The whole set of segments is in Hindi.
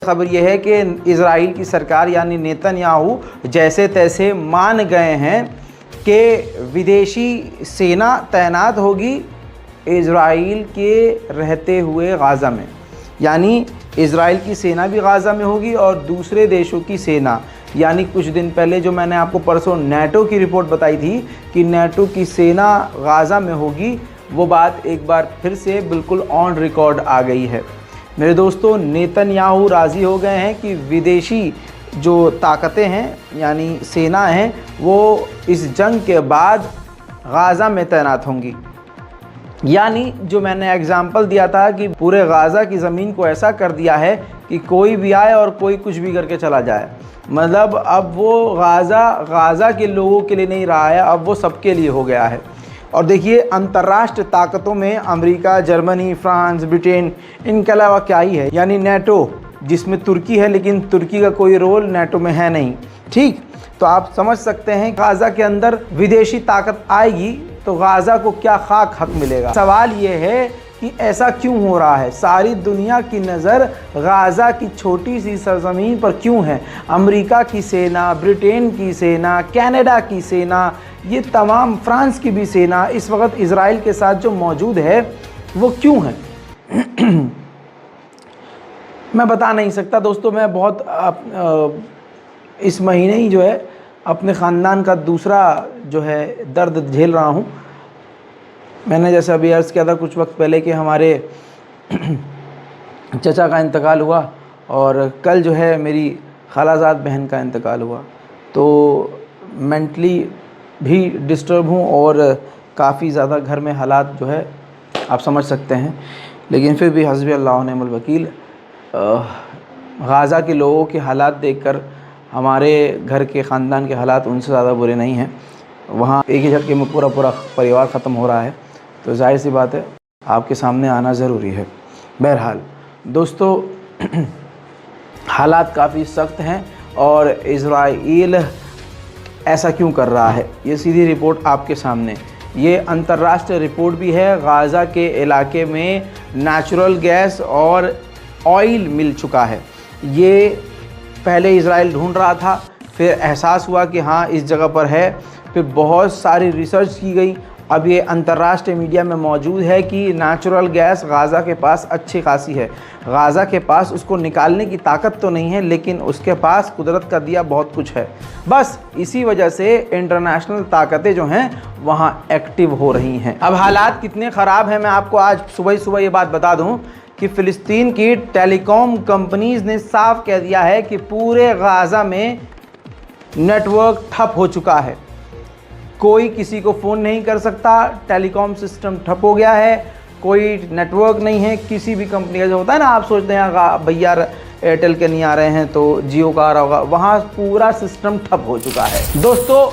खबर यह है कि इजराइल की सरकार यानी नेतन्याहू जैसे तैसे मान गए हैं कि विदेशी सेना तैनात होगी इजराइल के रहते हुए गाज़ा में। यानी इजराइल की सेना भी गाज़ा में होगी और दूसरे देशों की सेना, यानी कुछ दिन पहले जो मैंने आपको परसों नेटो की रिपोर्ट बताई थी कि नेटो की सेना गाज़ा में होगी, वो बात एक बार फिर से बिल्कुल ऑन रिकॉर्ड आ गई है। मेरे दोस्तों, नेतन्याहू राज़ी हो गए हैं कि विदेशी जो ताकतें हैं यानी सेना हैं वो इस जंग के बाद गाज़ा में तैनात होंगी। यानी जो मैंने एग्ज़ाम्पल दिया था कि पूरे गाज़ा की ज़मीन को ऐसा कर दिया है कि कोई भी आए और कोई कुछ भी करके चला जाए। मतलब अब वो गाज़ा के लोगों के लिए नहीं रहा है, अब वो सबके लिए हो गया है। और देखिए, अंतर्राष्ट्रीय ताकतों में अमेरिका, जर्मनी, फ्रांस, ब्रिटेन, इनके अलावा क्या ही है, यानी नेटो जिसमें तुर्की है, लेकिन तुर्की का कोई रोल नेटो में है नहीं। ठीक, तो आप समझ सकते हैं गाज़ा के अंदर विदेशी ताकत आएगी तो गाज़ा को क्या खाक हक मिलेगा। सवाल ये है कि ऐसा क्यों हो रहा है, सारी दुनिया की नज़र गाज़ा की छोटी सी सरज़मीन पर क्यों है। अमेरिका की सेना, ब्रिटेन की सेना, कनाडा की सेना, ये तमाम, फ्रांस की भी सेना इस वक्त इज़राइल के साथ जो मौजूद है वो क्यों है मैं बता नहीं सकता दोस्तों। मैं बहुत इस महीने ही जो है अपने ख़ानदान का दूसरा जो है दर्द झेल रहा हूँ। मैंने जैसे अभी अर्ज़ किया था कुछ वक्त पहले कि हमारे चचा का इंतकाल हुआ और कल जो है मेरी खालाजाद बहन का इंतकाल हुआ, तो मेंटली भी डिस्टर्ब हूँ और काफ़ी ज़्यादा घर में हालात जो है आप समझ सकते हैं। लेकिन फिर भी हस्बी अल्लाह व निअमल वकील, गाज़ा के लोगों के हालात देखकर हमारे घर के ख़ानदान के हालात उनसे ज़्यादा बुरे नहीं हैं। वहाँ एक ही झटके में पूरा परिवार ख़त्म हो रहा है, तो जाहिर सी बात है आपके सामने आना ज़रूरी है। बहरहाल दोस्तों, हालात काफ़ी सख्त हैं और इज़राइल ऐसा क्यों कर रहा है, ये सीधी रिपोर्ट आपके सामने। ये अंतर्राष्ट्रीय रिपोर्ट भी है। गाज़ा के इलाके में नेचुरल गैस और ऑयल मिल चुका है। ये पहले इज़राइल ढूंढ रहा था, फिर एहसास हुआ कि हाँ इस जगह पर है, फिर बहुत सारी रिसर्च की गई। अब ये अंतर्राष्ट्रीय मीडिया में मौजूद है कि नेचुरल गैस गाज़ा के पास अच्छी खासी है। गाज़ा के पास उसको निकालने की ताकत तो नहीं है, लेकिन उसके पास कुदरत का दिया बहुत कुछ है। बस इसी वजह से इंटरनेशनल ताकतें जो हैं वहाँ एक्टिव हो रही हैं। अब हालात कितने ख़राब हैं मैं आपको आज सुबह ये बात बता दूँ कि फ़िलिस्तीन की टेलीकॉम कंपनीज़ ने साफ कह दिया है कि पूरे गाज़ा में नेटवर्क ठप हो चुका है। कोई किसी को फ़ोन नहीं कर सकता, टेलीकॉम सिस्टम ठप हो गया है, कोई नेटवर्क नहीं है किसी भी कंपनी का। जो होता है ना, आप सोचते हैं भैया एयरटेल के नहीं आ रहे हैं तो जियो का आ रहा होगा, वहाँ पूरा सिस्टम ठप हो चुका है। दोस्तों,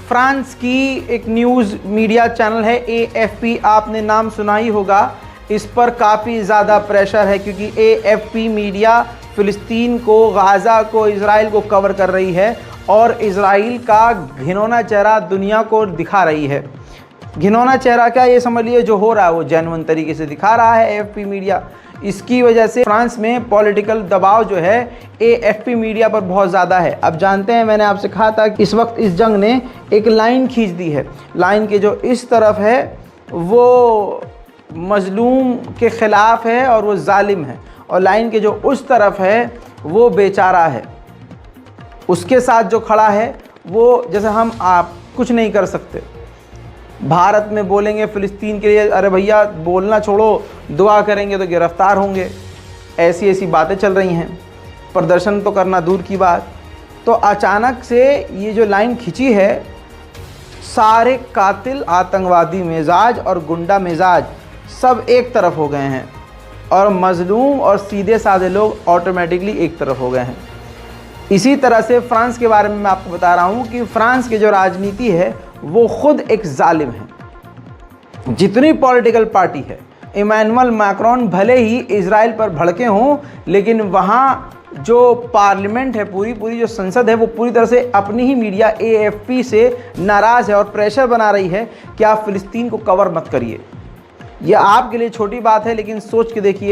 फ्रांस की एक न्यूज़ मीडिया चैनल है AFP, आपने नाम सुना ही होगा। इस पर काफ़ी ज़्यादा प्रेशर है क्योंकि AFP मीडिया फ़िलिस्तीन को, गाज़ा को, इज़राइल को कवर कर रही है और इज़राइल का घिनौना चेहरा दुनिया को दिखा रही है। घिनौना चेहरा क्या, ये समझ लिए जो हो रहा है वो जेन्युइन तरीके से दिखा रहा है AFP मीडिया। इसकी वजह से फ्रांस में पॉलिटिकल दबाव जो है AFP मीडिया पर बहुत ज़्यादा है। अब जानते हैं, मैंने आपसे कहा था कि इस वक्त इस जंग ने एक लाइन खींच दी है। लाइन के जो इस तरफ है वो मजलूम के ख़िलाफ़ है और वो जालिम है, और लाइन के जो उस तरफ है वो बेचारा है। उसके साथ जो खड़ा है वो, जैसे हम आप कुछ नहीं कर सकते। भारत में बोलेंगे फ़िलिस्तीन के लिए, अरे भैया बोलना छोड़ो, दुआ करेंगे तो गिरफ़्तार होंगे। ऐसी बातें चल रही हैं, प्रदर्शन तो करना दूर की बात। तो अचानक से ये जो लाइन खिंची है, सारे कातिल, आतंकवादी मिजाज और गुंडा मिजाज सब एक तरफ हो गए हैं और मज़लूम और सीधे साधे लोग ऑटोमेटिकली एक तरफ हो गए हैं। इसी तरह से फ्रांस के बारे में मैं आपको बता रहा हूँ कि फ्रांस की जो राजनीति है वो खुद एक जालिम है। जितनी पॉलिटिकल पार्टी है, इमैनुअल मैक्रोन भले ही इज़राइल पर भड़के हों, लेकिन वहाँ जो पार्लियामेंट है, पूरी जो संसद है, वो पूरी तरह से अपनी ही मीडिया AFP से नाराज़ है और प्रेशर बना रही है कि आप फ़िलिस्तीन को कवर मत करिए। यह आपके लिए छोटी बात है, लेकिन सोच के देखिए।